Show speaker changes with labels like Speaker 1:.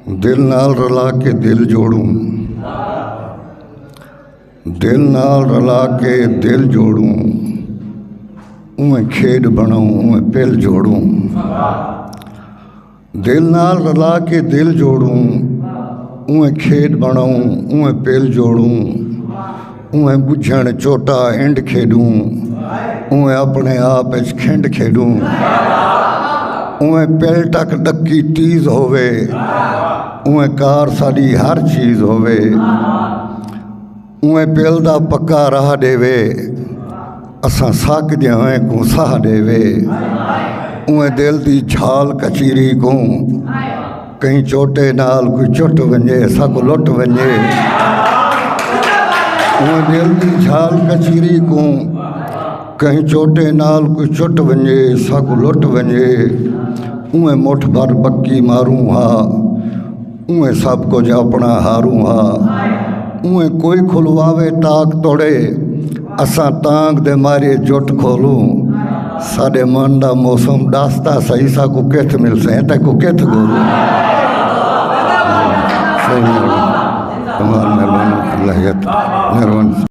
Speaker 1: दिल नाल रला के दिल जोड़ूं, दिल नाल रला के दिल जोड़ूं, उमें खेड बनाऊं उमें पिल जोड़ूं। दिल नाल रला के दिल जोड़ूं, उमें खेड बनाऊं उमें पिल जोड़ूं, उमें बुझण चोटा इंड खेडूं, उमें अपने आप इच खिंड खेडूं, उमें पिल टक डक्की टीज होवे, उमें कार साड़ी हर चीज़ होवे, उमें पिल दा पक्का राह देवे, असां साकदे होए को साह देवे, उमें दिल दी झाल कचीरी को कहीं चोटे नाल कोई चुट वंजे साको लुट वंजे, उमें दिल दी झाल कचीरी को कहीं चोटे नाल कोई चुट वंजे साको लुट वंजे, उमें मुठ भर बक्की मारूं हा, उमें सब कुछ अपना हारूं हा, उमें कोई खुलवावे ताक तोड़े, असां तांग दे मारे जुट खोलूं, साडे मन दा मौसम दास्ता सही साको किथ मिल से ते को किथ गोलूं। मेहरबानी अल्लाह मेहरबानी।